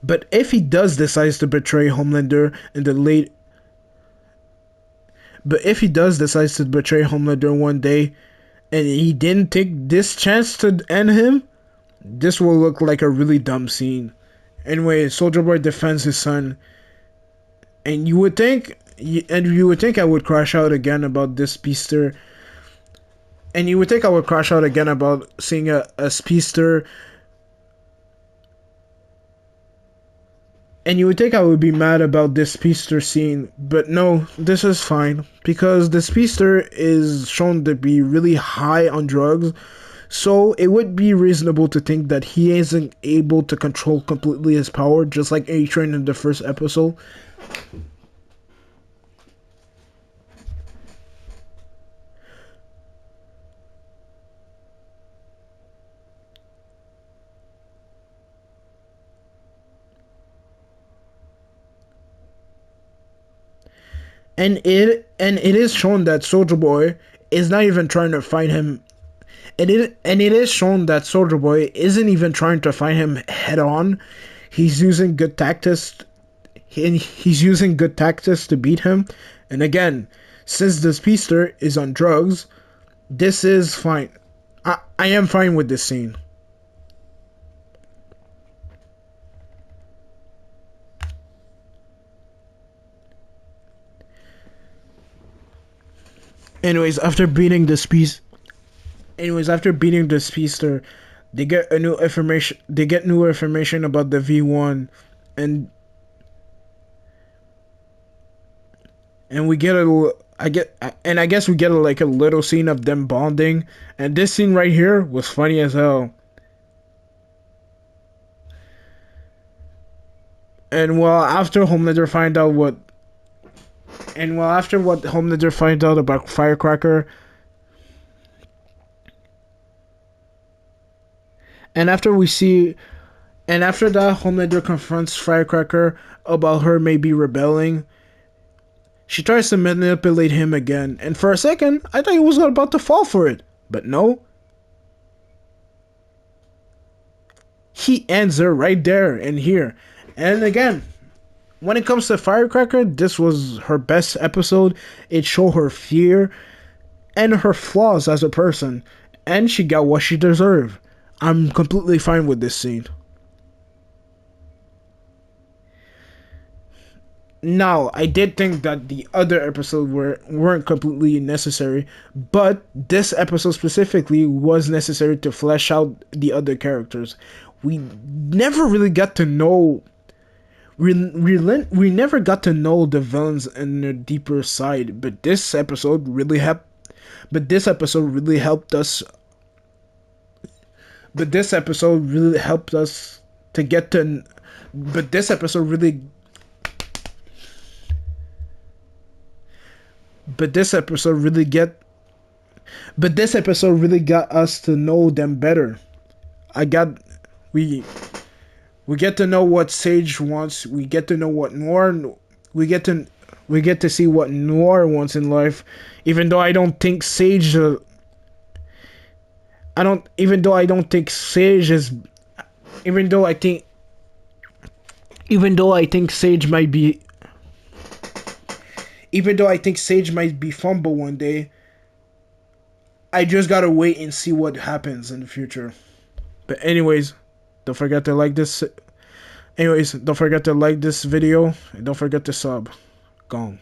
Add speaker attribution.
Speaker 1: But if he does decides to betray Homelander in the late but if he does decides to betray Homelander one day and he didn't take this chance to end him, this will look like a really dumb scene. Anyway, Soldier Boy defends his son, and you would think I would crash out again about this speedster, and you would think I would crash out again about seeing a speedster, and you would think I would be mad about this speedster scene, but no, this is fine because the speedster is shown to be really high on drugs. So it would be reasonable to think that he isn't able to control completely his power, just like A-Train in the first episode. And it is shown that Soldier Boy is not even trying to fight him. And it is shown that Soldier Boy isn't even trying to fight him head on. He's using good tactics. He's using good tactics to beat him. And again, since the speedster is on drugs, this is fine. I am fine with this scene. Anyways, after beating the speedster, they get new information about the V1, and and we get a I guess we get like a little scene of them bonding, and this scene right here was funny as hell. And well, after what Homelander finds out about Firecracker, and after we see and after that Homelander confronts Firecracker about her maybe rebelling. She tries to manipulate him again, and for a second, I thought he was about to fall for it. But no, he ends her right there and here. And again, when it comes to Firecracker, this was her best episode. It showed her fear and her flaws as a person, and she got what she deserved. I'm completely fine with this scene. Now, I did think that the other episodes weren't completely necessary, but this episode specifically was necessary to flesh out the other characters. We never really got to know we never got to know the villains in their deeper side, but this episode really helped us but this episode really helped us to get to but this episode really but this episode really get but this episode really got us to know them better. I got we we get to know what Sage wants. We get to know what Noir we get to we get to see what Noir wants in life. Even though I don't think Sage I don't even though I don't think Sage is even though I think Sage might be even though I think Sage might be fumble one day, I just gotta wait and see what happens in the future. But don't forget to like this. Don't forget to like this video and don't forget to sub. Gong.